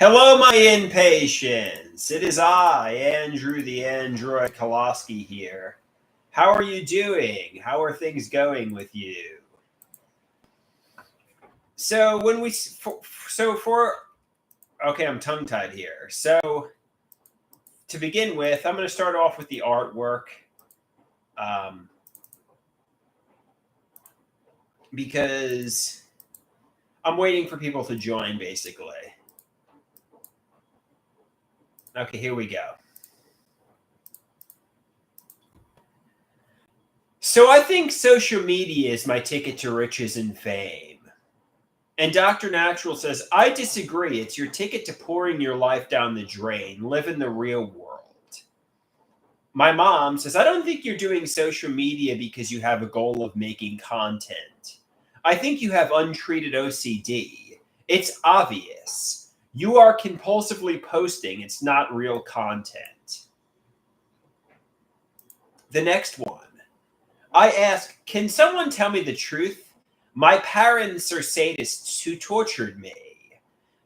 Hello, my impatience. It is I, Andrew the Android Koloski here. How are you doing? How are things going with you? So when we for okay, I'm tongue tied here. So to begin with, I'm going to start off with the artwork, um, because I'm waiting for people to join. Basically, okay, here we go. So I think social media is my ticket to riches and fame. And Dr. Natural says, I disagree. It's your ticket to pouring your life down the drain. Live in the real world. My mom says, I don't think you're doing social media because you have a goal of making content. I think you have untreated OCD. It's obvious. You are compulsively posting. It's not real content. The next one. I ask, can someone tell me the truth? My parents are sadists who tortured me.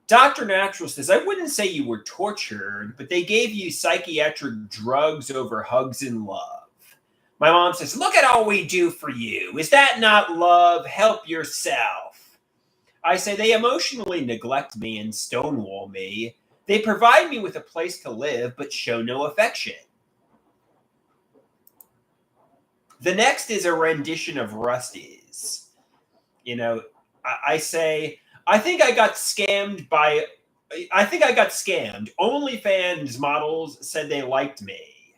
Dr. Natural says, I wouldn't say you were tortured, but they gave you psychiatric drugs over hugs and love. My mom says, look at all we do for you. Is that not love? Help yourself. I say, they emotionally neglect me and stonewall me. They provide me with a place to live, but show no affection. The next is a rendition of Rusty's. I say, I think I got scammed. OnlyFans models said they liked me.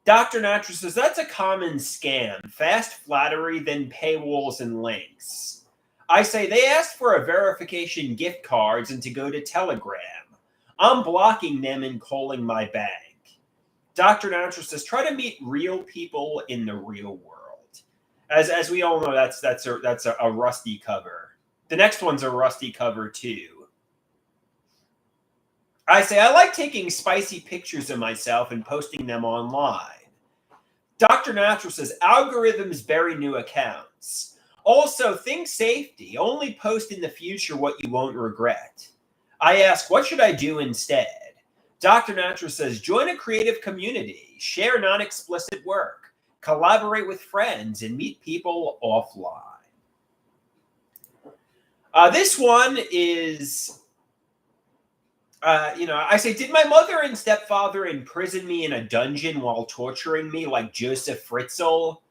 Dr. Natural says, that's a common scam. Fast flattery, then paywalls and links. I say, they asked for a verification gift cards and to go to Telegram. I'm blocking them and calling my bank. Dr. Natural says, try to meet real people in the real world. As we all know, that's a Rusty cover. The next one's a Rusty cover too. I say, I like taking spicy pictures of myself and posting them online. Dr. Natural says, algorithms bury new accounts. Also, think safety. Only post in the future what you won't regret. I ask, what should I do instead? Dr. Natural says, join a creative community, share non-explicit work, collaborate with friends, and meet people offline. This one is, I say, did my mother and stepfather imprison me in a dungeon while torturing me like Joseph Fritzl?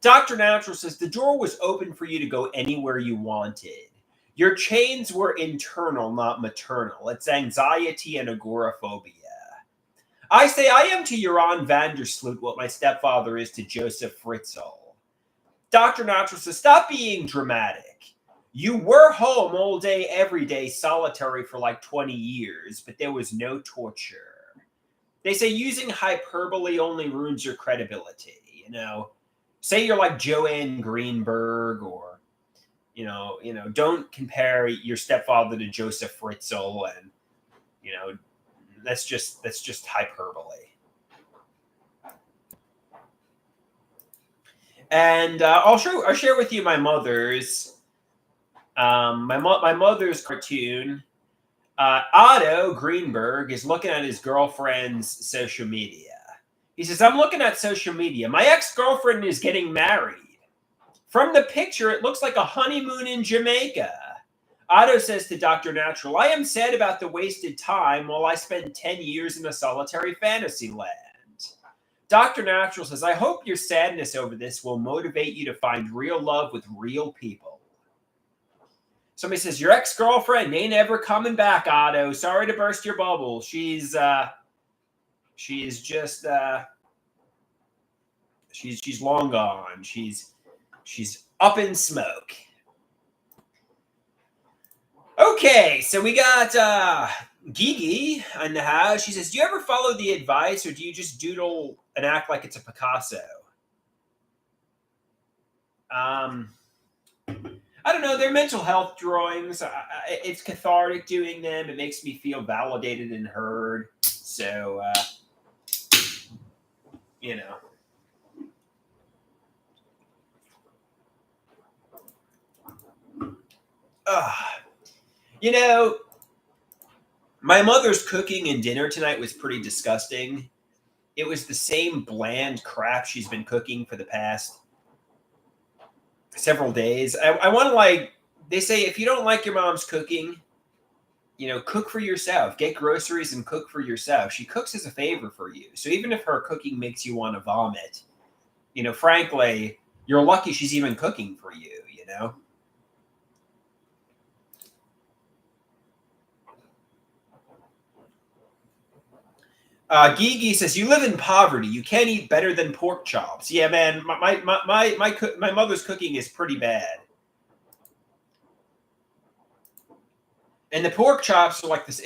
Dr. Natural says, the door was open for you to go anywhere you wanted. Your chains were internal, not maternal. It's anxiety and agoraphobia. I say, I am to Joran Vandersloot what my stepfather is to Joseph Fritzl. Dr. Natural says, stop being dramatic. You were home all day, every day, solitary for like 20 years, but there was no torture. They say using hyperbole only ruins your credibility. Say you're like Joanne Greenberg, or don't compare your stepfather to Joseph Fritzl, and that's just hyperbole. And I'll share with you my mother's my mother's cartoon. Otto Greenberg is looking at his girlfriend's social media. He says, I'm looking at social media. My ex-girlfriend is getting married. From the picture, it looks like a honeymoon in Jamaica. Otto says to Dr. Natural, I am sad about the wasted time while I spent 10 years in a solitary fantasy land. Dr. Natural says, I hope your sadness over this will motivate you to find real love with real people. Somebody says, your ex-girlfriend ain't ever coming back, Otto. Sorry to burst your bubble. She's just she's long gone. She's up in smoke. Okay, so we got Gigi in the house. She says, do you ever follow the advice, or do you just doodle and act like it's a Picasso? I don't know. They're mental health drawings. It's cathartic doing them. It makes me feel validated and heard. So, My mother's cooking and dinner tonight was pretty disgusting. It was the same bland crap she's been cooking for the past several days. I want to like, they say if you don't like your mom's cooking, cook for yourself. Get groceries and cook for yourself. She cooks as a favor for you. So even if her cooking makes you want to vomit, frankly, you're lucky she's even cooking for you. Gigi says, "You live in poverty. You can't eat better than pork chops." Yeah, man, my mother's cooking is pretty bad, and the pork chops are like this.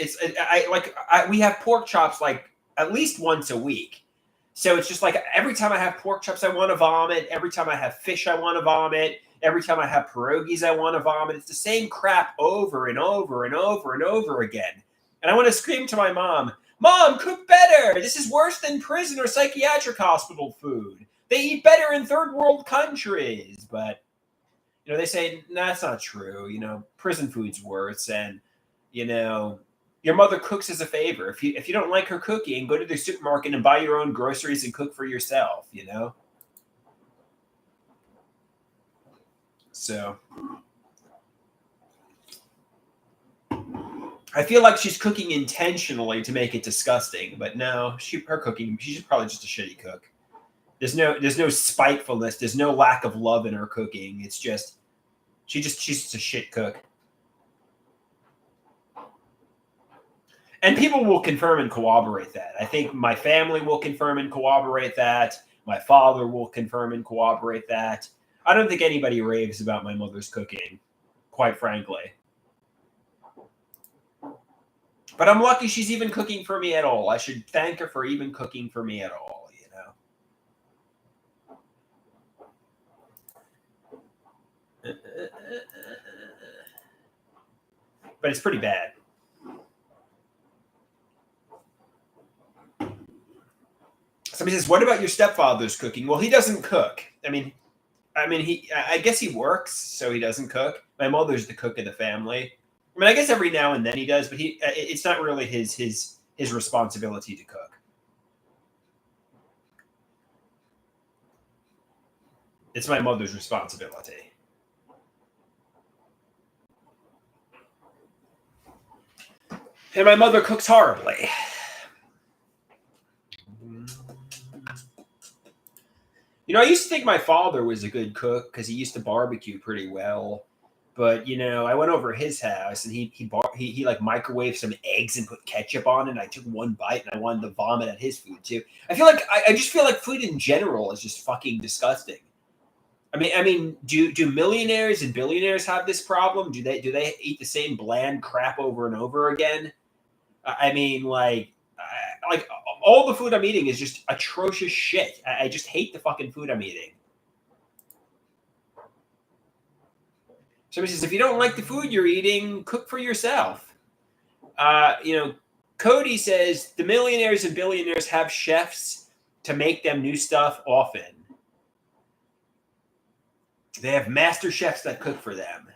We have pork chops like at least once a week, so it's just like every time I have pork chops, I want to vomit. Every time I have fish, I want to vomit. Every time I have pierogies, I want to vomit. It's the same crap over and over and over and over again, and I want to scream to my mom. Mom, cook better. This is worse than prison or psychiatric hospital food. They eat better in third world countries. But, they say, nah, that's not true. Prison food's worse. And, your mother cooks as a favor. If you don't like her cooking, go to the supermarket and buy your own groceries and cook for yourself. So I feel like she's cooking intentionally to make it disgusting, but no, her cooking, she's probably just a shitty cook. There's no spitefulness, there's no lack of love in her cooking. It's just she's just a shit cook. And people will confirm and corroborate that. I think my family will confirm and corroborate that. My father will confirm and corroborate that. I don't think anybody raves about my mother's cooking, quite frankly. But I'm lucky she's even cooking for me at all. I should thank her for even cooking for me at all. But it's pretty bad. Somebody says, "What about your stepfather's cooking?" Well, he doesn't cook. I guess he works, so he doesn't cook. My mother's the cook of the family. I guess every now and then he does, but it's not really his responsibility to cook. It's my mother's responsibility. And my mother cooks horribly. I used to think my father was a good cook because he used to barbecue pretty well. But I went over his house and he like microwaved some eggs and put ketchup on it. And I took one bite and I wanted to vomit at his food too. I just feel like food in general is just fucking disgusting. Do millionaires and billionaires have this problem? Do they eat the same bland crap over and over again? Like all the food I'm eating is just atrocious shit. I just hate the fucking food I'm eating. Somebody says, if you don't like the food you're eating, cook for yourself. Cody says the millionaires and billionaires have chefs to make them new stuff often. They have master chefs that cook for them.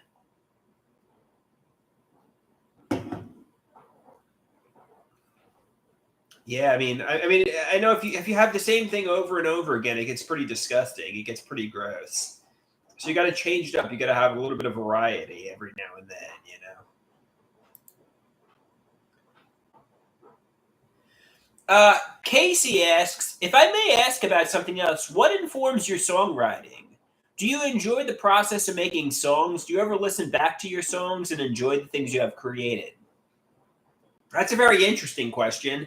Yeah, I know if you have the same thing over and over again, it gets pretty disgusting. It gets pretty gross. So you got to change it up. You got to have a little bit of variety every now and then. Casey asks, if I may ask about something else, what informs your songwriting? Do you enjoy the process of making songs? Do you ever listen back to your songs and enjoy the things you have created? That's a very interesting question.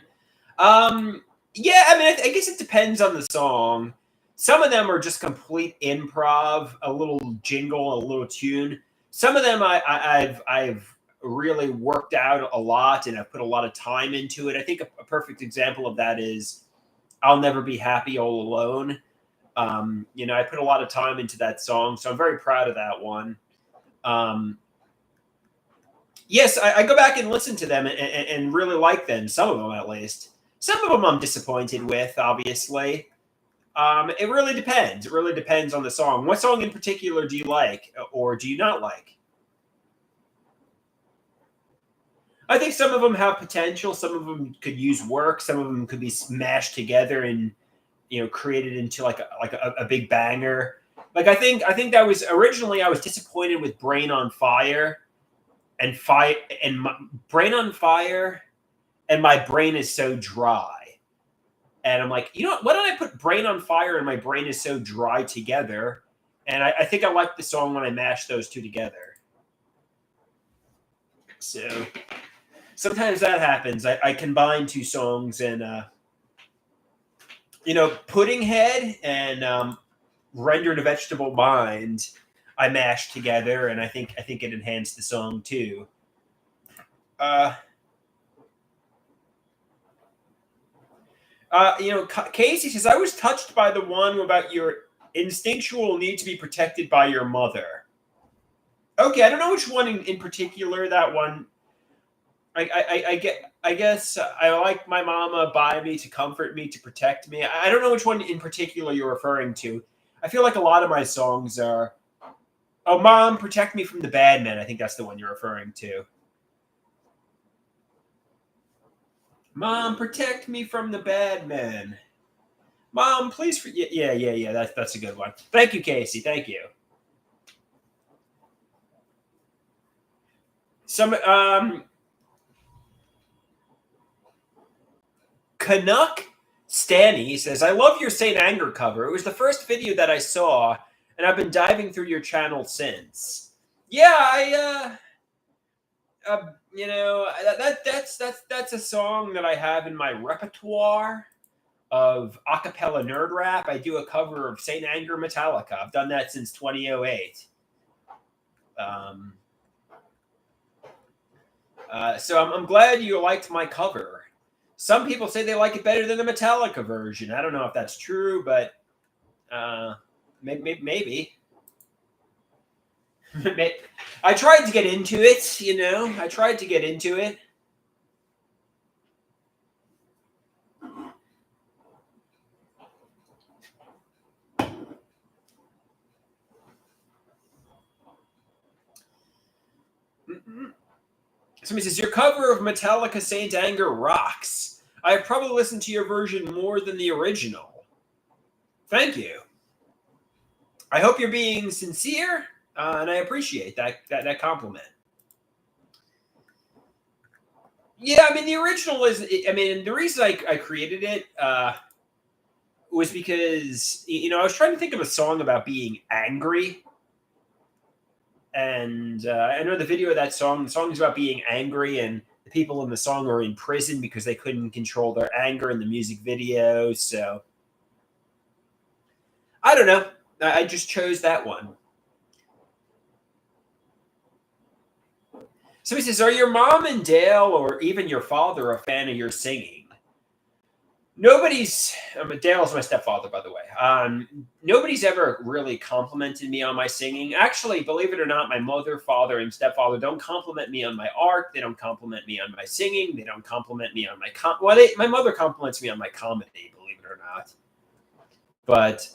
Yeah, I guess it depends on the song. Some of them are just complete improv, a little jingle, a little tune. Some of them I've really worked out a lot and I've put a lot of time into it. I think a perfect example of that is "I'll Never Be Happy All Alone." I put a lot of time into that song, so I'm very proud of that one. Yes, I go back and listen to them and really like them. Some of them, at least. Some of them I'm disappointed with, obviously. It really depends. It really depends on the song. What song in particular do you like or do you not like? I think some of them have potential. Some of them could use work. Some of them could be smashed together and created into like a big banger. Like I think that was originally I was disappointed with Brain on Fire and Brain on Fire and My Brain Is So Dry. And I'm like, why don't I put Brain on Fire and My Brain Is So Dry together? And I think I like the song when I mash those two together. So sometimes that happens. I combine two songs and, Pudding Head and Rendered a Vegetable Mind, I mashed together, and I think it enhanced the song too. Casey says, I was touched by the one about your instinctual need to be protected by your mother. Okay, I don't know which one in particular. That one, I guess I like my mama by me to comfort me, to protect me. I don't know which one in particular you're referring to. I feel like a lot of my songs are, oh, Mom, protect me from the bad men. I think that's the one you're referring to. Mom, protect me from the bad men. Mom, please. Yeah. That's a good one. Thank you, Casey. Thank you. Some Canuck Stanny says, I love your Saint Anger cover. It was the first video that I saw, and I've been diving through your channel since. Yeah, that's a song that I have in my repertoire of acapella nerd rap. I do a cover of Saint Anger Metallica. I've done that since 2008. So I'm glad you liked my cover. Some people say they like it better than the Metallica version. I don't know if that's true, but maybe. I tried to get into it, I tried to get into it. Somebody says, your cover of Metallica Saint Anger rocks. I have probably listened to your version more than the original. Thank you. I hope you're being sincere, and I appreciate that compliment. Yeah, I mean, the original is, the reason I created it was because, I was trying to think of a song about being angry. And I know the video of that song, the song is about being angry, and the people in the song are in prison because they couldn't control their anger in the music video. So I don't know. I just chose that one. Somebody says, are your mom and Dale or even your father a fan of your singing? Nobody's, Dale's my stepfather, by the way. Nobody's ever really complimented me on my singing. Actually, believe it or not, my mother, father, and stepfather don't compliment me on my art. They don't compliment me on my singing. They don't compliment me on my my mother compliments me on my comedy, believe it or not. But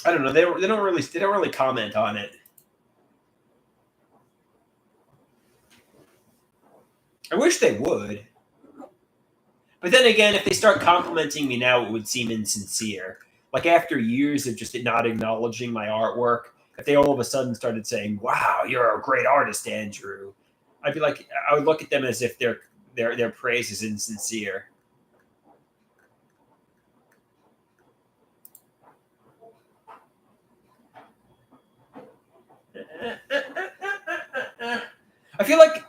I don't know. They don't really comment on it. I wish they would. But then again, if they start complimenting me now, it would seem insincere. Like after years of just not acknowledging my artwork, if they all of a sudden started saying, "Wow, you're a great artist, Andrew," I'd be like, I would look at them as if their praise is insincere. I feel like.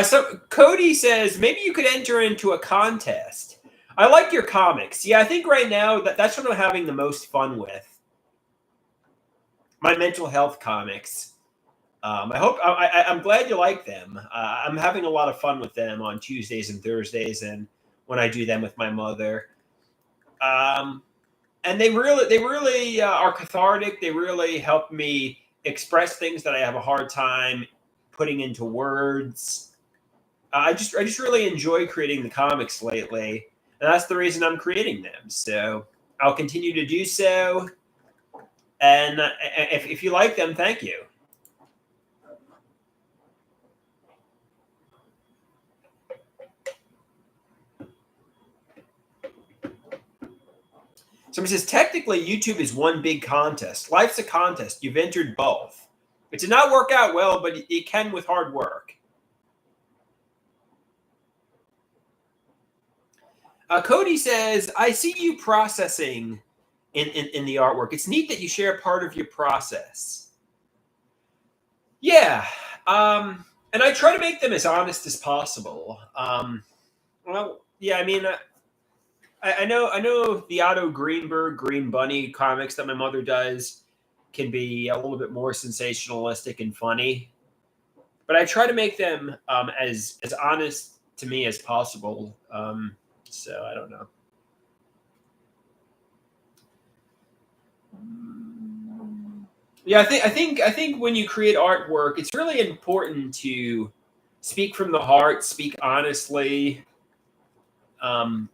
So Cody says maybe you could enter into a contest. I like your comics. Yeah, I think right now that's what I'm having the most fun with. My mental health comics. I'm glad you like them. I'm having a lot of fun with them on Tuesdays and Thursdays, and when I do them with my mother. And they really are cathartic. They really help me express things that I have a hard time putting into words. I just really enjoy creating the comics lately, and that's the reason I'm creating them. So I'll continue to do so. And if you like them, thank you. Somebody says, technically, YouTube is one big contest. Life's a contest. You've entered both. It did not work out well, but it can with hard work. Cody says, I see you processing in the artwork. It's neat that you share part of your process. Yeah. And I try to make them as honest as possible. Well, yeah, I mean, I know the Otto Greenberg Green Bunny comics that my mother does can be a little bit more sensationalistic and funny, but I try to make them as honest to me as possible. So I don't know. Yeah, I think when you create artwork, it's really important to speak from the heart, speak honestly,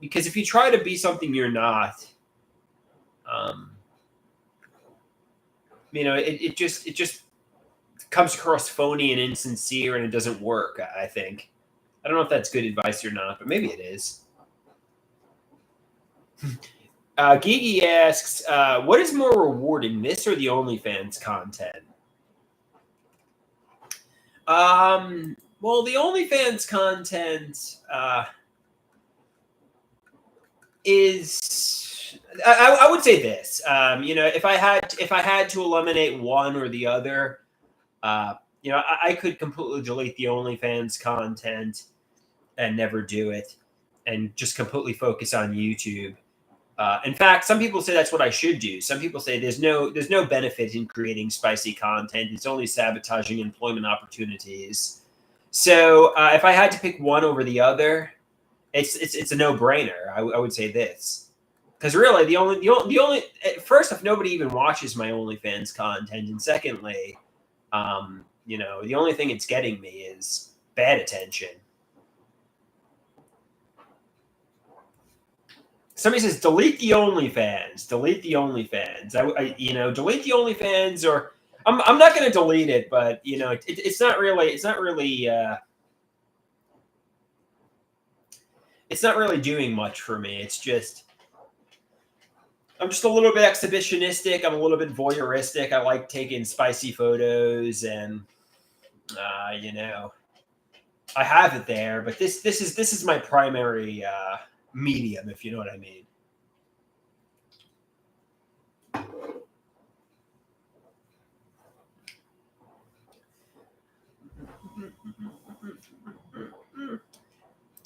because if you try to be something you're not, um, it just comes across phony and insincere, and it doesn't work. I think. I don't know if that's good advice or not, but maybe it is. Gigi asks, "What is more rewarding, this or the OnlyFans content?" Well, the OnlyFans content is. I would say this. If I had to eliminate one or the other, I could completely delete the OnlyFans content and never do it, and just completely focus on YouTube. In fact, some people say that's what I should do. Some people say there's no benefit in creating spicy content. It's only sabotaging employment opportunities. So if I had to pick one over the other, it's a no brainer. I would say this, because really the only first, if nobody even watches my OnlyFans content, and secondly, the only thing it's getting me is bad attention. Somebody says, delete the OnlyFans. Delete the OnlyFans. Delete the OnlyFans, or I'm not going to delete it, but it's not really doing much for me. It's just I'm just a little bit exhibitionistic. I'm a little bit voyeuristic. I like taking spicy photos, and I have it there. But this is my primary medium, if you know what I mean.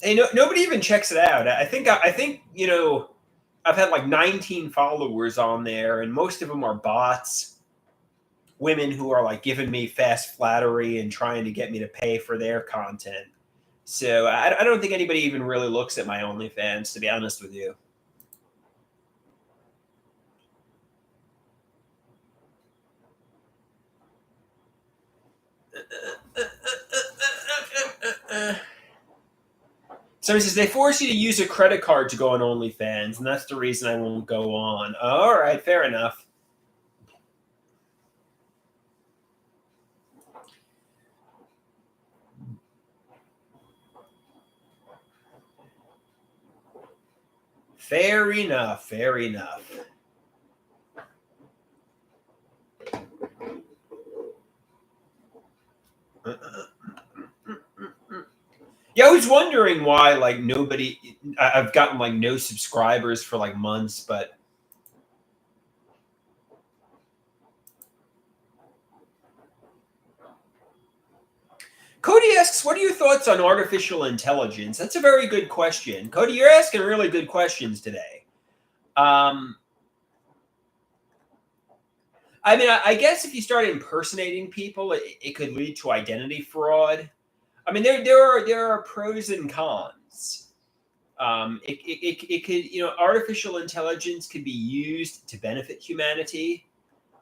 Hey, nobody even checks it out. I think I've had like 19 followers on there, and most of them are bots, women who are like giving me fast flattery and trying to get me to pay for their content. So I don't think anybody even really looks at my OnlyFans, to be honest with you. Somebody says they force you to use a credit card to go on OnlyFans, and that's the reason I won't go on. All right, fair enough. Fair enough. Fair enough. Yeah, I was wondering why, like, I've gotten like no subscribers for like months, but Cody asks, what are your thoughts on artificial intelligence? That's a very good question. Cody, you're asking really good questions today. I mean, I guess if you start impersonating people, it could lead to identity fraud. I mean, there are pros and cons. It could, artificial intelligence could be used to benefit humanity,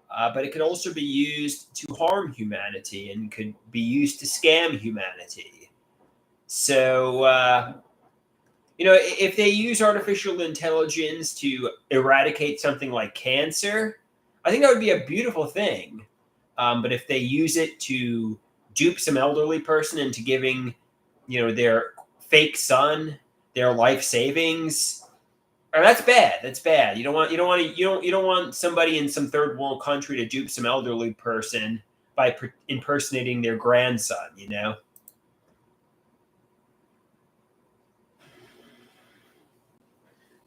but it could also be used to harm humanity, and could be used to scam humanity. So, if they use artificial intelligence to eradicate something like cancer, I think that would be a beautiful thing. But if they use it to dupe some elderly person into giving, their fake son their life savings, That's bad. That's bad. You don't want somebody in some third world country to dupe some elderly person by impersonating their grandson.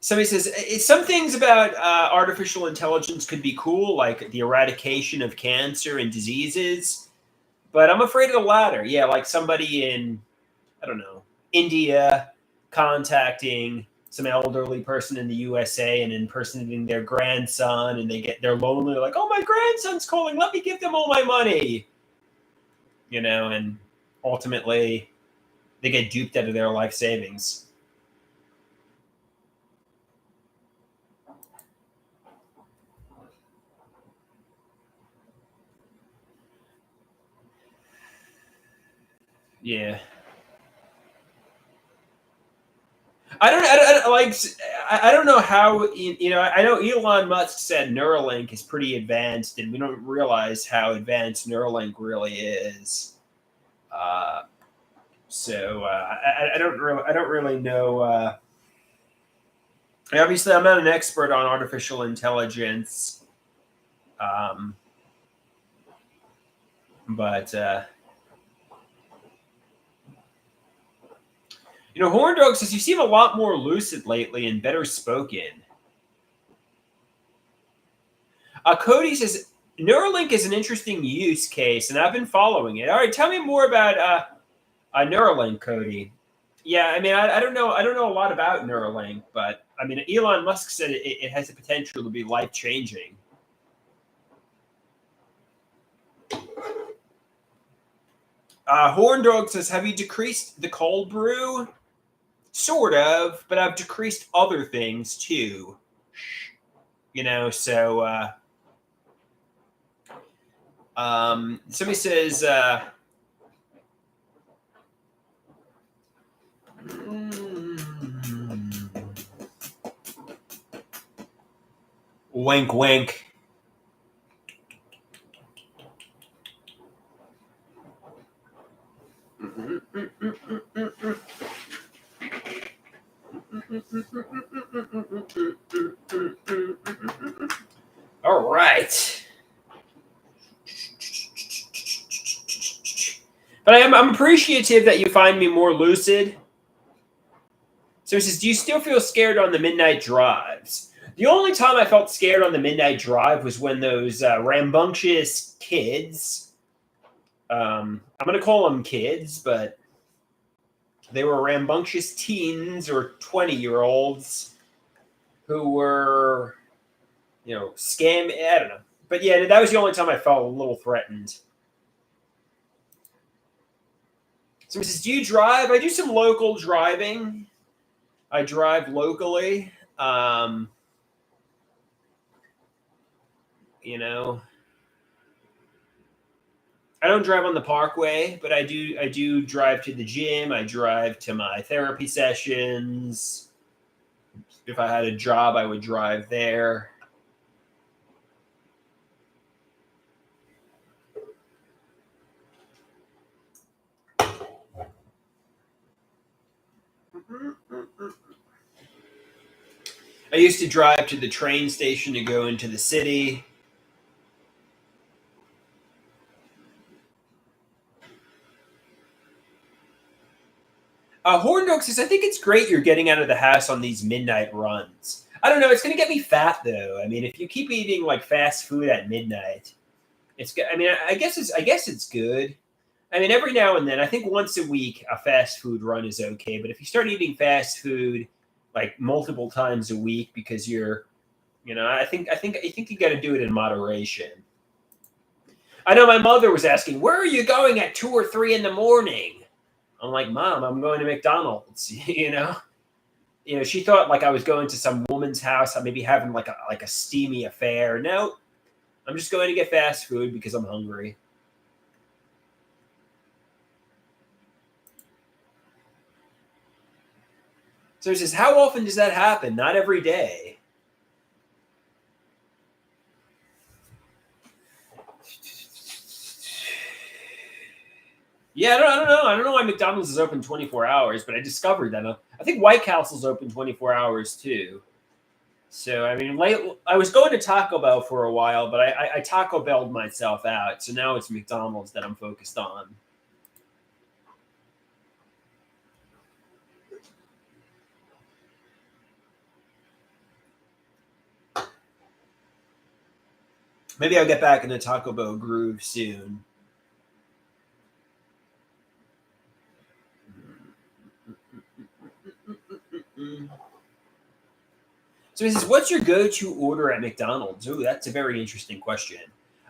Somebody says some things about artificial intelligence could be cool, like the eradication of cancer and diseases, but I'm afraid of the latter. Yeah, like somebody in, I don't know, India contacting some elderly person in the USA and impersonating their grandson, and they're lonely, like, oh, my grandson's calling, let me give them all my money, and ultimately they get duped out of their life savings. Yeah. I don't know how, I know Elon Musk said Neuralink is pretty advanced, and we don't realize how advanced Neuralink really is. Uh, I don't really know. Obviously, I'm not an expert on artificial intelligence, um, but Horn Dog says you seem a lot more lucid lately and better spoken. Cody says Neuralink is an interesting use case, and I've been following it. All right, tell me more about Neuralink, Cody. Yeah, I mean, I don't know. I don't know a lot about Neuralink, but I mean, Elon Musk said it has the potential to be life changing. Horn Dog says, "Have you decreased the cold brew?" Sort of, but I've decreased other things too. So somebody says, wink, wink. All right. But I'm appreciative that you find me more lucid. So he says, do you still feel scared on the midnight drives? The only time I felt scared on the midnight drive was when those rambunctious kids, I'm going to call them kids, but they were rambunctious teens or 20-year-olds who were, scam. I don't know. But yeah, that was the only time I felt a little threatened. So he says, do you drive? I do some local driving. I drive locally. I don't drive on the parkway, but I do drive to the gym. I drive to my therapy sessions. If I had a job, I would drive there. I used to drive to the train station to go into the city. Horn Dog says, I think it's great you're getting out of the house on these midnight runs. I don't know. It's going to get me fat, though. I mean, if you keep eating like fast food at midnight, it's good. I mean, I guess it's good. I mean, every now and then, I think once a week, a fast food run is okay. But if you start eating fast food like multiple times a week because I think you got to do it in moderation. I know my mother was asking, "Where are you going at 2 or 3 in the morning?" I'm like, "Mom, I'm going to McDonald's." She thought like I was going to some woman's house, maybe having like a steamy affair. No, I'm just going to get fast food because I'm hungry. So he says, how often does that happen? Not every day. Yeah, I don't know. I don't know why McDonald's is open 24 hours, but I discovered that. I think White Castle's open 24 hours too. So I mean, I was going to Taco Bell for a while, but I Taco Belled myself out. So now it's McDonald's that I'm focused on. Maybe I'll get back in the Taco Bell groove soon. So he says, "What's your go-to order at McDonald's?" Ooh, that's a very interesting question.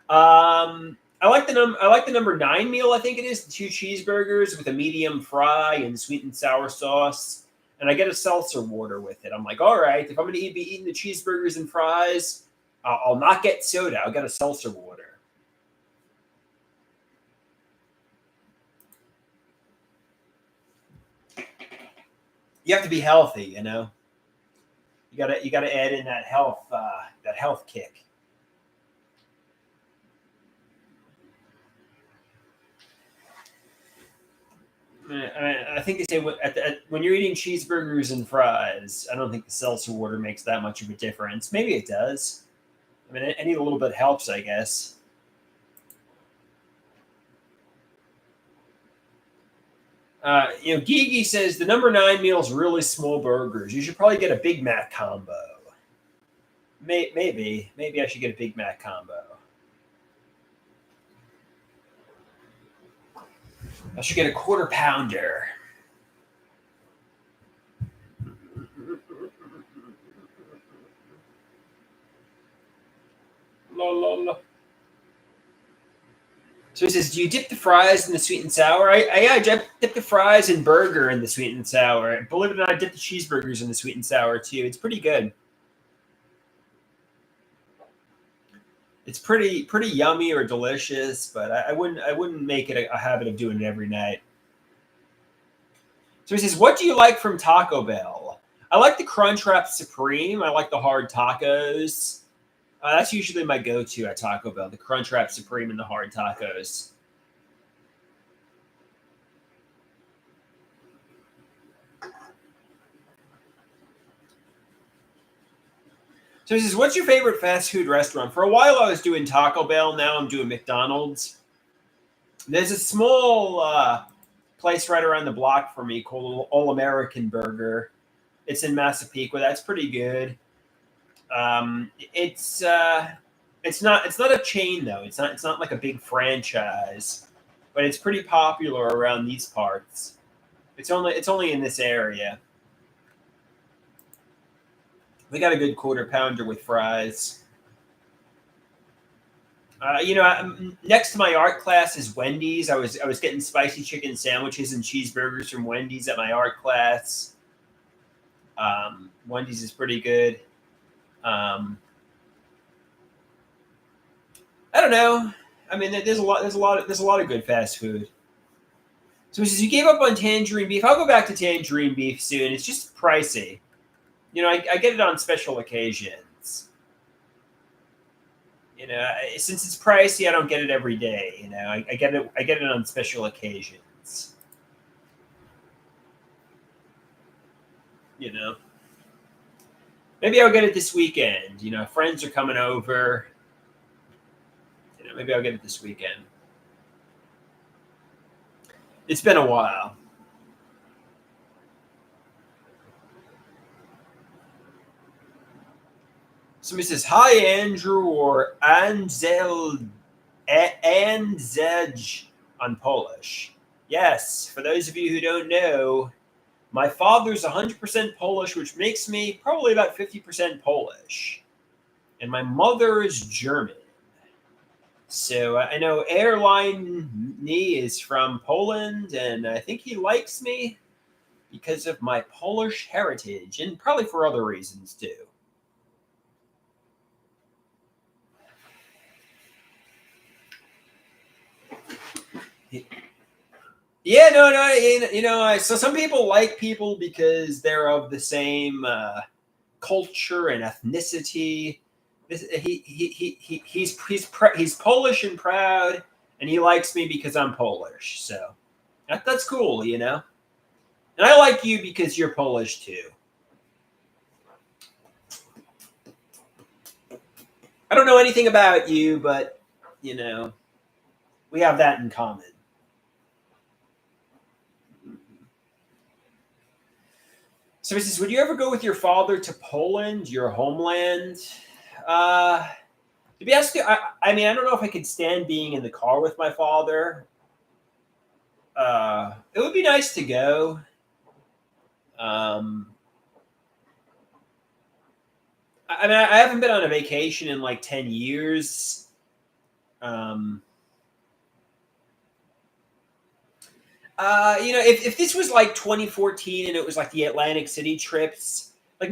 I like the number 9 meal. I think it is the 2 cheeseburgers with a medium fry and sweet and sour sauce, and I get a seltzer water with it. I'm like, all right, if I'm going to be eating the cheeseburgers and fries, I'll not get soda. I'll get a seltzer water. You have to be healthy, you know. You gotta add in that health kick. I think they say when you're eating cheeseburgers and fries, I don't think the seltzer water makes that much of a difference. Maybe it does. I mean, any little bit helps, I guess. Gigi says the number 9 meal is really small burgers. You should probably get a Big Mac combo. Maybe I should get a Big Mac combo. I should get a quarter pounder. La, la, la. So he says, "Do you dip the fries in the sweet and sour?" I dip the fries and burger in the sweet and sour. Believe it or not, I dip the cheeseburgers in the sweet and sour too. It's pretty good. It's pretty yummy or delicious, but I wouldn't make it a habit of doing it every night. So he says, "What do you like from Taco Bell?" I like the Crunchwrap Supreme. I like the hard tacos. That's usually my go-to at Taco Bell: the Crunchwrap Supreme and the hard tacos. So he says, "What's your favorite fast food restaurant?" For a while, I was doing Taco Bell. Now I'm doing McDonald's. There's a small place right around the block for me called All American Burger. It's in Massapequa. That's pretty good. It's not a chain though. It's not like a big franchise, but it's pretty popular around these parts. It's only in this area. We got a good quarter pounder with fries. Next to my art class is Wendy's. I was getting spicy chicken sandwiches and cheeseburgers from Wendy's at my art class. Wendy's is pretty good. Um, I don't know. I mean, there's a lot of good fast food. So he says, "You gave up on tangerine beef." I'll go back to tangerine beef soon. It's just pricey. I get it on special occasions. Since it's pricey, I don't get it every day. I get it on special occasions. You know, maybe I'll get it this weekend. Friends are coming over. Maybe I'll get it this weekend. It's been a while. Somebody says, "Hi, Andrew," or Anzej on Polish. Yes, for those of you who don't know, my father's 100% Polish, which makes me probably about 50% Polish. And my mother is German. So I know Airline Knee is from Poland, and I think he likes me because of my Polish heritage, and probably for other reasons too. Yeah, no. So some people like people because they're of the same culture and ethnicity. He's Polish and proud, and he likes me because I'm Polish. So that's cool. And I like you because you're Polish too. I don't know anything about you, but you know, we have that in common. So, Mrs., would you ever go with your father to Poland, your homeland? Uh, to be honest, I mean, I don't know if I could stand being in the car with my father. It would be nice to go. Um, I mean, I haven't been on a vacation in like 10 years. Um, if this was like 2014 and it was like the Atlantic City trips, like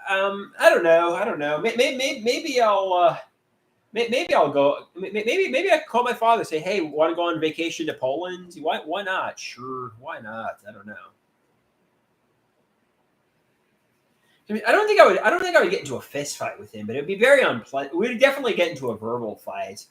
I don't know, maybe maybe I'll go. Maybe I could call my father and say, "Hey, want to go on vacation to Poland? Why not? Sure, why not? I don't know. I mean, I don't think I would get into a fist fight with him, but it'd be very unpleasant. We'd definitely get into a verbal fight,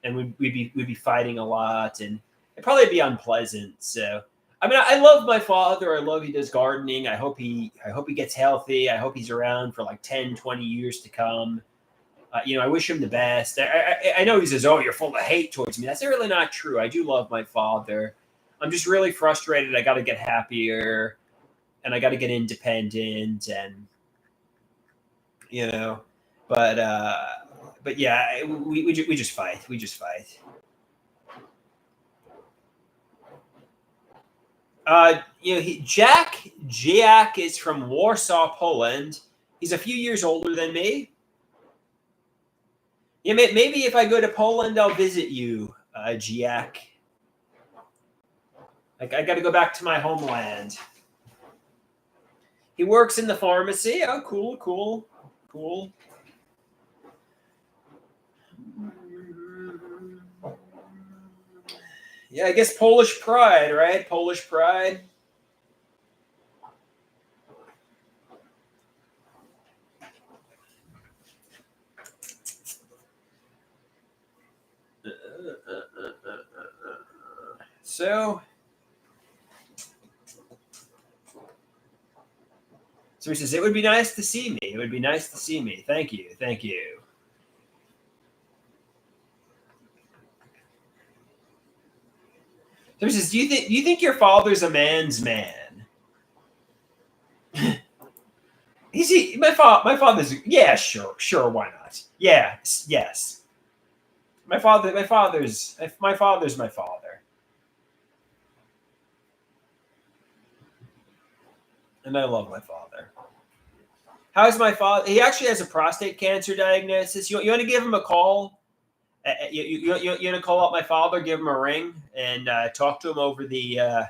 and we'd be fighting a lot, and it'd probably be unpleasant. So, I mean, I love my father. I love he does gardening. I hope he gets healthy. I hope he's around for like 10, 20 years to come. I wish him the best. I know he says, "Oh, you're full of hate towards me." That's really not true. I do love my father. I'm just really frustrated. I got to get happier, and I got to get independent, and you know, but uh, but yeah, we just fight. We just fight. Jack is from Warsaw, Poland. He's a few years older than me. Yeah, maybe if I go to Poland, I'll visit you, Jack. Like I got to go back to my homeland. He works in the pharmacy. Oh, cool, cool, cool. Yeah, I guess Polish pride, right? Polish pride. So, so he says it would be nice to see me. It would be nice to see me. Thank you, thank you. So he says, do you think your father's a man's man? My father's yeah, sure, why not? Yeah, yes. My father's my father, and I love my father. How's my father? He actually has a prostate cancer diagnosis. You want to give him a call? You want to call up my father, give him a ring, and talk to him over the.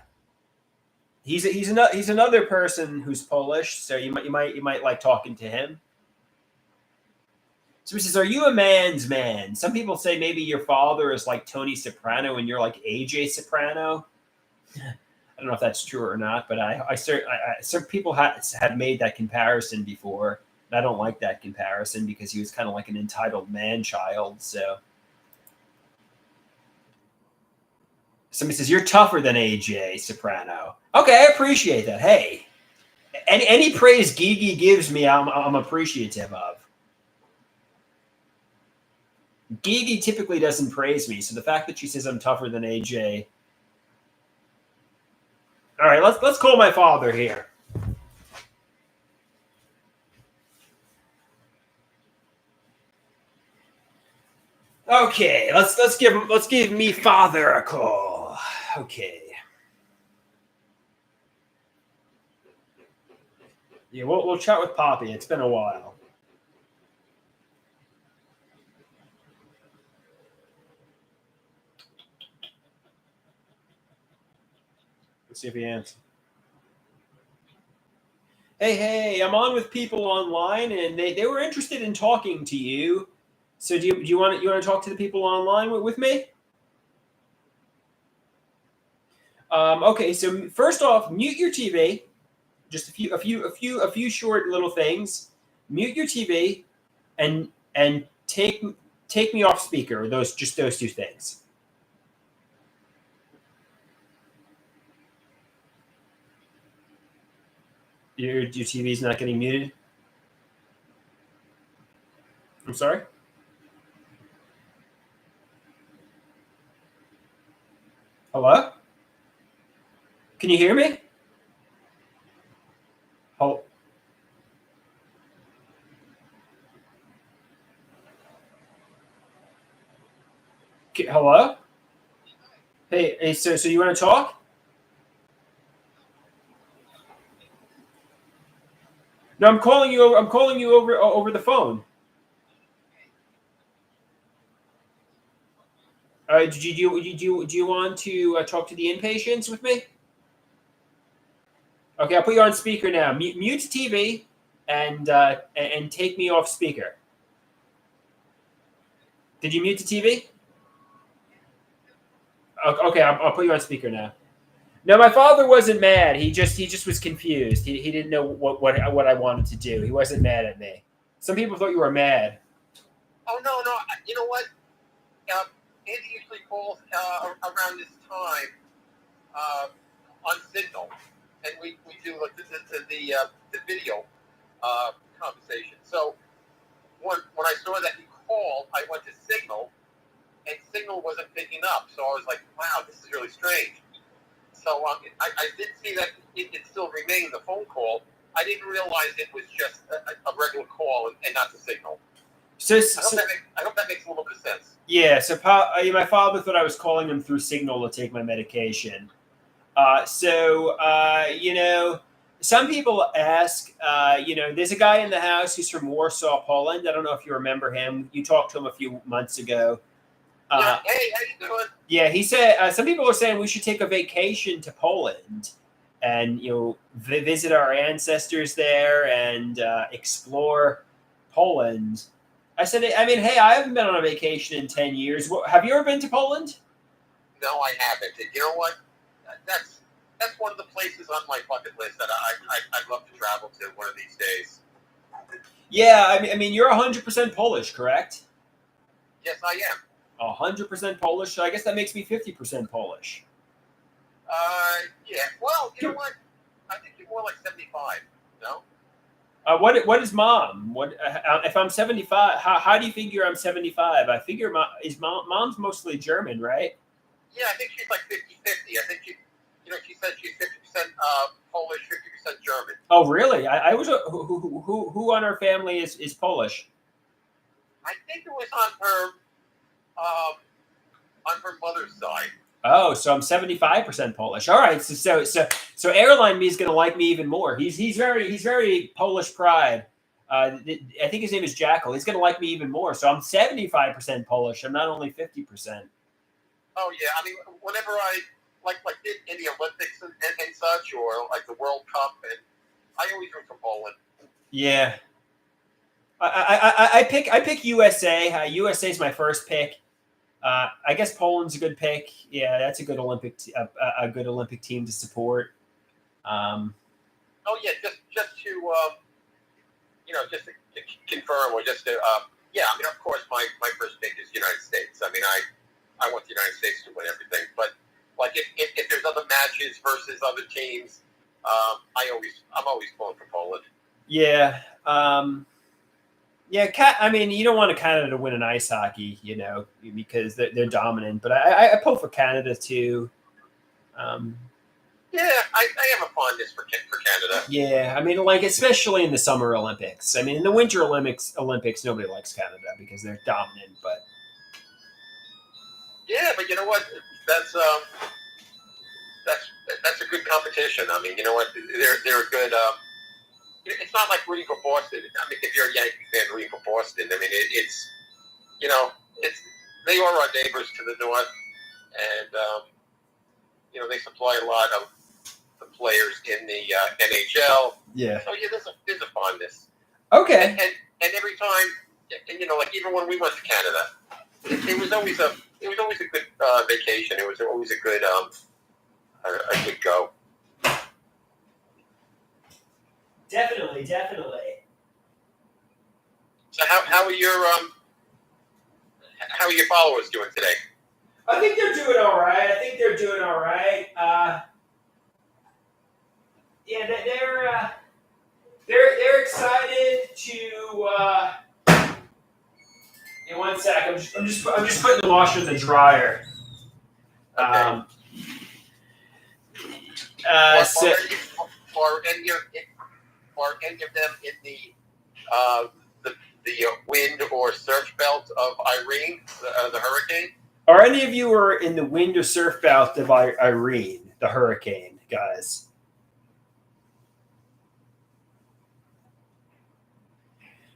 He's another person who's Polish, so you might like talking to him. So he says, "Are you a man's man?" Some people say maybe your father is like Tony Soprano and you're like AJ Soprano. I don't know if that's true or not, but some people have made that comparison before. And I don't like that comparison because he was kind of like an entitled man child. So somebody says you're tougher than AJ Soprano. Okay, I appreciate that. Hey, any praise Gigi gives me, I'm appreciative of. Gigi typically doesn't praise me, so the fact that she says I'm tougher than AJ. All right, let's call my father here. Okay, let's give me father a call. Okay. Yeah, we'll chat with Poppy. It's been a while. Let's see if he answers. Hey, I'm on with people online, and they were interested in talking to you. So do you want to talk to the people online with me? Okay, so first off, mute your TV. Just a few short little things. Mute your TV and take me off speaker. Those two things. Your TV's not getting muted. sorry. Hello? Can you hear me? Oh, hello? Hey, so you want to talk? No, I'm calling you over. I'm calling you over the phone. Do you want to talk to the inpatients with me? Okay, I'll put you on speaker now. Mute TV and take me off speaker. Did you mute the TV? Okay, I'll put you on speaker now. No, my father wasn't mad. He just was confused. He didn't know what I wanted to do. He wasn't mad at me. Some people thought you were mad. Oh no, no. You know what? Andy usually calls around this time on Signal, and we do like the video conversation. So when I saw that he called, I went to Signal, and Signal wasn't picking up. So I was like, wow, this is really strange. So I did see that it still remained a phone call. I didn't realize it was just a regular call and not the Signal. So, I hope that makes a little bit of sense. Yeah, so my father thought I was calling him through Signal to take my medication. Some people ask, there's a guy in the house who's from Warsaw, Poland. I don't know if you remember him. You talked to him a few months ago. Yeah. Hey, how you doing? Yeah, he said some people are saying we should take a vacation to Poland and visit our ancestors there and explore Poland. I said, I mean, hey, I haven't been on a vacation in 10 years. Have you ever been to Poland? No, I haven't. You know what? That's one of the places on my bucket list that I'd love to travel to one of these days. Yeah, I mean, you're 100% Polish, correct? Yes, I am. 100% Polish. So I guess that makes me 50% Polish. Yeah. Well, you know what? I think you're more like 75. No. What is mom? If I'm 75? How do you figure I'm 75? I figure mom's mostly German, right? Yeah, I think she's like 50-50. I think she said she's 50% Polish, 50% German. Oh, really? I was who on her family is Polish? I think it was on her mother's side. Oh, so I'm 75% Polish. All right, so airline me is going to like me even more. He's very Polish pride. I think his name is Jackal. He's going to like me even more. So I'm 75% Polish. I'm not only 50%. Oh yeah, I mean, whenever I like did in the Olympics and such, or like the World Cup, and I always root for Poland. Yeah, I pick USA. USA is my first pick. I guess Poland's a good pick. Yeah, that's a good Olympic team to support. Oh yeah, just to just to confirm, or just to yeah. I mean, of course, my first pick is United States. I mean, I want the United States to win everything, but like if there's other matches versus other teams, I'm always pulling for Poland. Yeah. Yeah, I mean, you don't want Canada to win in ice hockey, because they're dominant. But I pull for Canada too. Yeah, I have a fondness for Canada. Yeah, I mean, like especially in the Summer Olympics. I mean, in the Winter Olympics, nobody likes Canada because they're dominant. But yeah, but you know what? That's a good competition. I mean, you know what? They're a good. It's not like rooting for Boston. I mean, if you're a Yankee fan rooting for Boston, I mean, it's they are our neighbors to the north, and they supply a lot of the players in the NHL. Yeah. So yeah, there's a fondness. Okay. And every time, and like even when we went to Canada, it was always a good vacation. It was always a good go. Definitely. So how are your followers doing today? I think they're doing all right. Yeah, they're excited to Yeah, 1 sec. I'm just putting the washer in the dryer. Okay. Uh, Or, so, or any of them in uh, the wind or surf belt of Irene, the hurricane? are any of you are in the wind or surf belt of Irene, the hurricane, guys?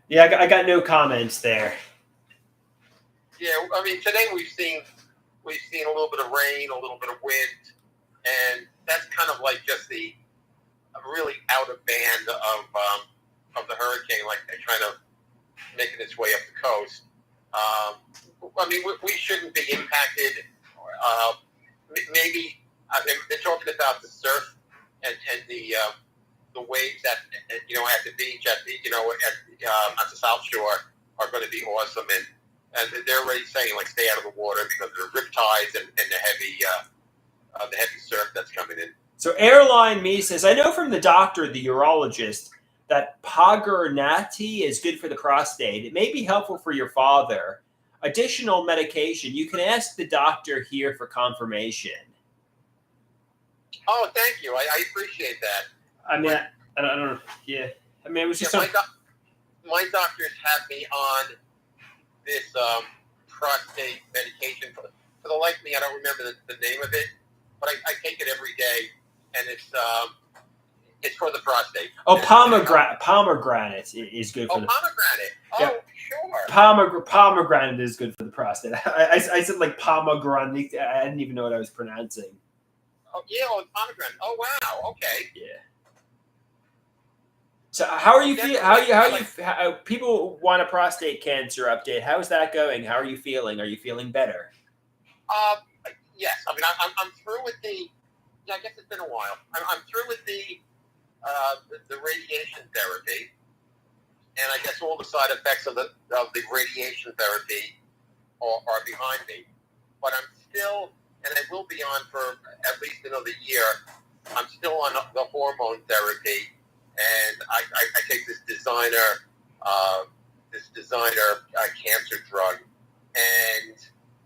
Yeah, I got no comments there. Yeah, I mean today we've seen a little bit of rain, a little bit of wind, and that's kind of like just the really out of band of the hurricane, like they're trying to making its way up the coast. I mean, we shouldn't be impacted. Maybe they're talking about the surf and the waves at at the beach at the South Shore are going to be awesome, and they're already saying like stay out of the water because of the rip tides and the heavy surf that's coming in. So Airline Me says, I know from the doctor, the urologist, that Pagernati is good for the prostate. It may be helpful for your father. Additional medication, you can ask the doctor here for confirmation. Oh, thank you. I appreciate that. I mean, I don't know. Yeah. I mean, it was just my doctors have me on this prostate medication. For the life of me, I don't remember the name of it, but I take it every day, and it's for the prostate. Oh, pomegranate is good for the pomegranate. Yeah. Oh, sure. Pomegranate is good for the prostate. I said like pomegranate. I didn't even know what I was pronouncing. Oh, yeah, pomegranate. Oh, wow. Okay. Yeah. So how are you feeling? How people want a prostate cancer update? How is that going? How are you feeling? Are you feeling better? Yes. I mean, I'm through with the. Yeah, I guess it's been a while. I'm through with the radiation therapy, and I guess all the side effects of the radiation therapy are behind me. But I'm still, and I will be on for at least another year. I'm still on the hormone therapy. And I take this designer cancer drug, and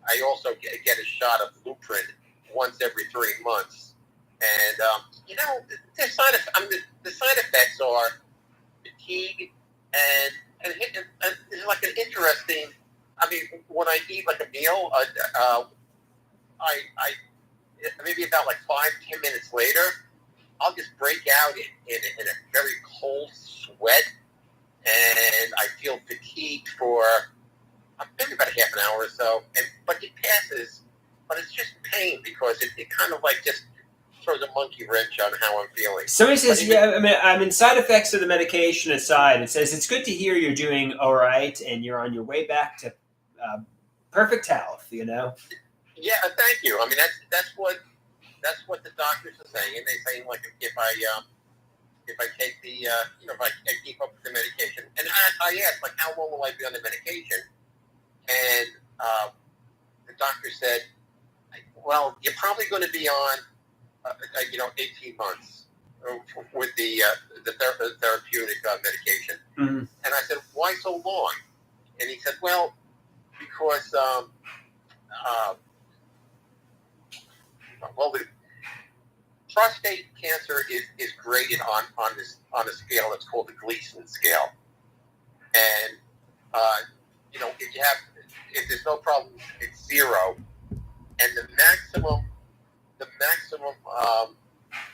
I also get a shot of Luprin once every 3 months. And the side effects are fatigue and it's like an interesting. I mean, when I eat like a meal, I maybe about like 5-10 minutes later, I'll just break out in a very cold sweat, and I feel fatigued for maybe about a half an hour or so. But it passes, but it's just pain because it kind of like just throws a monkey wrench on how I'm feeling. Somebody says, I mean, side effects of the medication aside, it says it's good to hear you're doing all right and you're on your way back to perfect health. Yeah, thank you. I mean, that's what the doctors are saying, and they're saying like if I take the if I keep up with the medication, and I asked like how long will I be on the medication, and the doctor said, well, you're probably going to be on 18 months with the therapeutic medication, and I said, why so long? And he said, well, because the prostate cancer is graded on a scale that's called the Gleason scale, and if there's no problem, it's 0, and the maximum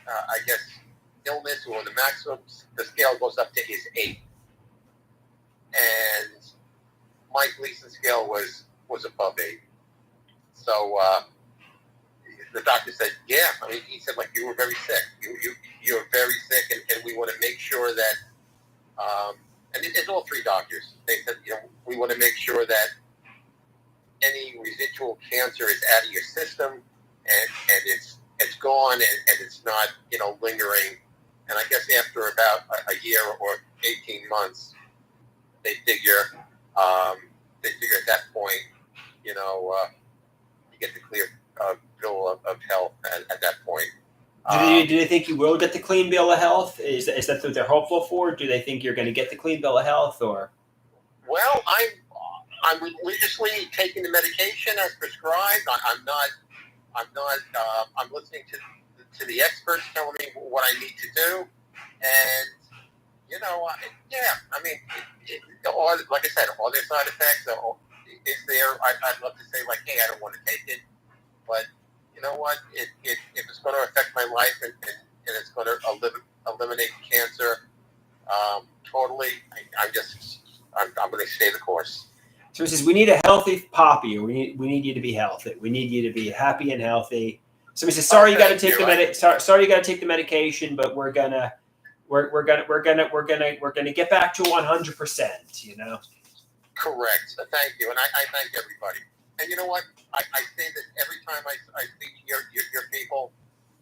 I guess illness or the scale goes up to is 8, and my Gleason scale was above 8, so. The doctor said, yeah. I mean, he said, like, you were very sick. You're very sick, and we want to make sure that, and it's all 3 doctors. They said, we want to make sure that any residual cancer is out of your system, and it's gone, and it's not, lingering. And I guess after about a year or 18 months, they figure at that point, you get the clear bill of health at that point. Do they think you will get the clean bill of health? Is that what they're hopeful for? Do they think you're going to get the clean bill of health, or? Well, I'm religiously taking the medication as prescribed. I'm not. I'm listening to the experts telling me what I need to do, and I mean, like I said, all their side effects is there. I'd love to say like, hey, I don't want to take it, but you know what? If it's going to affect my life and it's going to eliminate cancer totally, I'm going to stay the course. So it says we need a healthy Poppy. We need you to be healthy. We need you to be happy and healthy. Somebody says, sorry, you got to take sorry, you got to take the medication, but we're gonna get back to 100%. You know. Correct. Thank you, and I thank everybody. And you know what? I say that every time I speak to your people,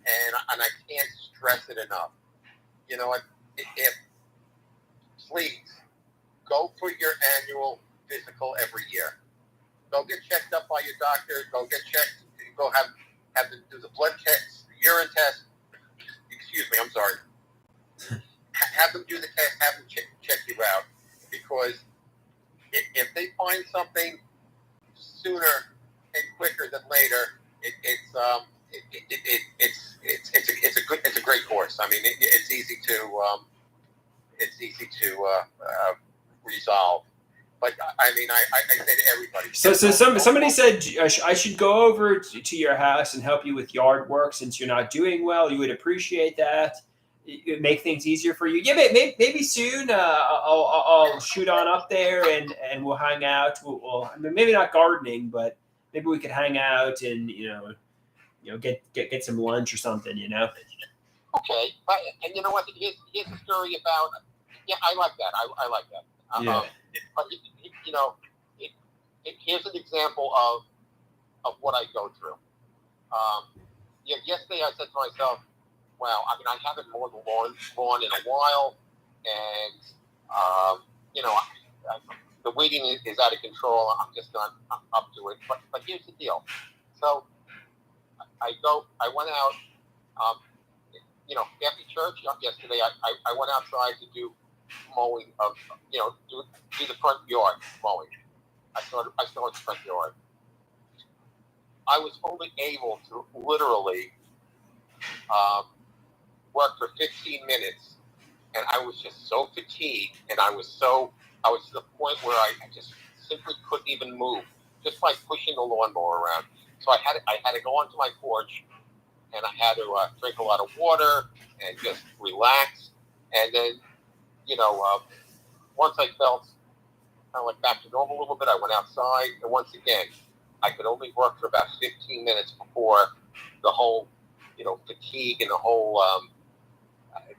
and I can't stress it enough. You know what? If please go for your annual physical every year. Go get checked up by your doctor. Go get checked. Go have them do the blood test, the urine test. Excuse me, I'm sorry. Have them do the test. Have them check you out, because if they find something sooner and quicker than later, it's a great course. I mean, it's easy to resolve. But I mean, I say to everybody. So somebody said I should go over to your house and help you with yard work since you're not doing well. You would appreciate that. It would make things easier for you. Yeah, maybe soon. I'll shoot on up there and we'll hang out. We'll I mean, maybe not gardening, but maybe we could hang out and get some lunch or something. You know. Okay, and you know what? Here's a story about. Yeah, I like that. I like that. Yeah. But here's an example of what I go through. Yesterday I said to myself, "Wow, I mean, I haven't mowed the lawn in a while, and the weeding is out of control. I'm just not up to it." But here's the deal. So I went out. After church yesterday, I went outside to do mowing of, do the front yard mowing. I started the front yard. I was only able to literally work for 15 minutes, and I was just so fatigued, and I was to the point where I just simply couldn't even move, just by pushing the lawnmower around. So I had to go onto my porch, and I had to drink a lot of water and just relax, and then once I felt kind of like back to normal a little bit, I went outside, and once again, I could only work for about 15 minutes before the whole, fatigue and the whole,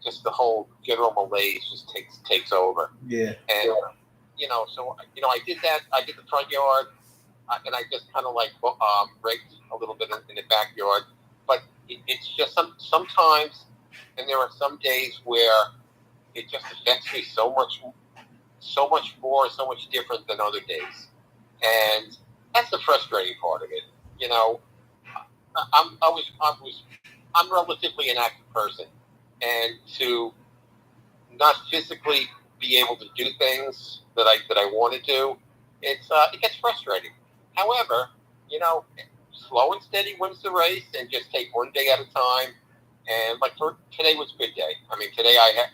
just the whole general malaise just takes over. Yeah. And so I did that. I did the front yard, and I just kind of like raked a little bit in the backyard. But it's just sometimes, and there are some days where it just affects me so much more, so much different than other days, and that's the frustrating part of it. I'm relatively an active person, and to not physically be able to do things that I want to do, it gets frustrating. However, slow and steady wins the race, and just take one day at a time. And like today was a good day. I mean, today I had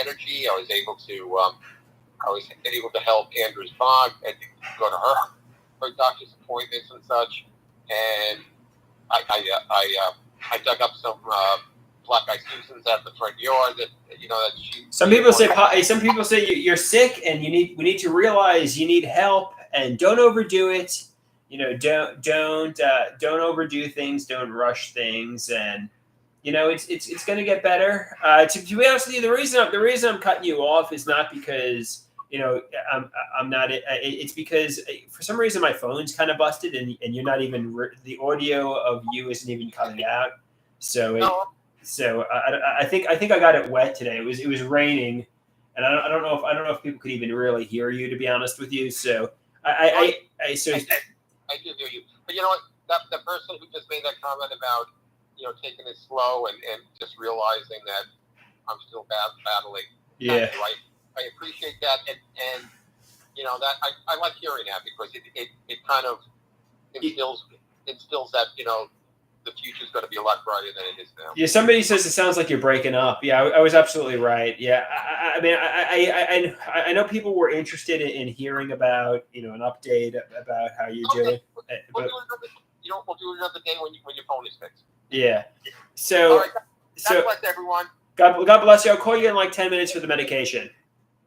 energy. I was able to help Andrew's mom and go to her doctor's appointments and such. And I dug up some black-eyed Susans out of the front yard that she. Some people say you're sick and we need to realize you need help and don't overdo it. Don't overdo things. Don't rush things, and it's going to get better. To be honest with you, the reason I'm cutting you off is not because I'm not. It's because for some reason my phone's kind of busted, and you're not even the audio of you isn't even coming out. So I think I got it wet today. It was raining, and I don't know if people could even really hear you, to be honest with you. So I do hear you, but you know what? That person who just made that comment about taking it slow and just realizing that I'm still battling. Yeah. I appreciate that, and that I like hearing that because it kind of instills that the future's going to be a lot brighter than it is now. Yeah, somebody says it sounds like you're breaking up. Yeah, I was absolutely right. Yeah, I mean, I know people were interested in hearing about an update about how you're doing. We'll do another day when your phone is fixed. Yeah. So, all right, God bless everyone. God bless you. I'll call you in like 10 minutes for the medication.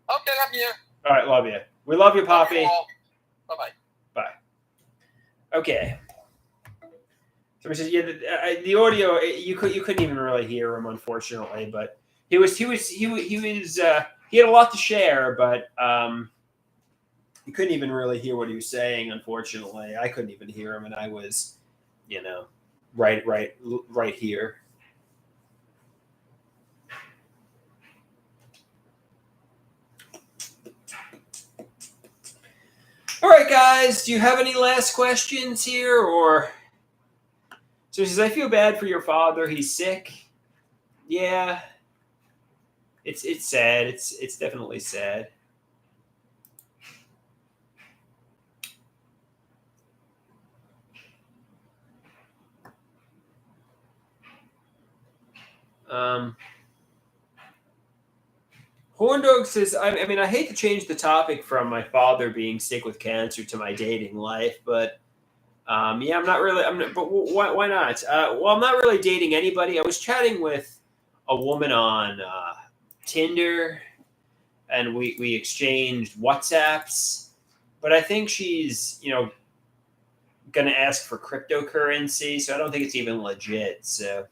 Okay, I'm here. All right, love you. We love you, Poppy. Bye-bye. Bye. Okay. Somebody says, yeah, the audio you couldn't even really hear him, unfortunately, but he had a lot to share, but you couldn't even really hear what he was saying. Unfortunately, I couldn't even hear him, and I was, right here. All right, guys, do you have any last questions here, or? So he says, I feel bad for your father. He's sick. Yeah. It's sad. It's definitely sad. Horndog says, I mean, I hate to change the topic from my father being sick with cancer to my dating life, but yeah, but why not? Well, I'm not really dating anybody. I was chatting with a woman on Tinder, and we exchanged WhatsApps, but I think she's, going to ask for cryptocurrency, so I don't think it's even legit, so.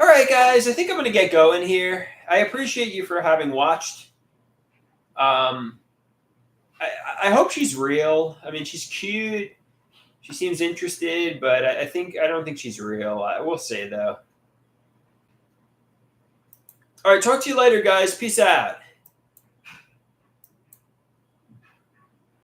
All right, guys, I think I'm going to get going here. I appreciate you for having watched. I hope she's real. I mean, she's cute. She seems interested, but I don't think she's real. We'll see, though. All right, talk to you later, guys. Peace out.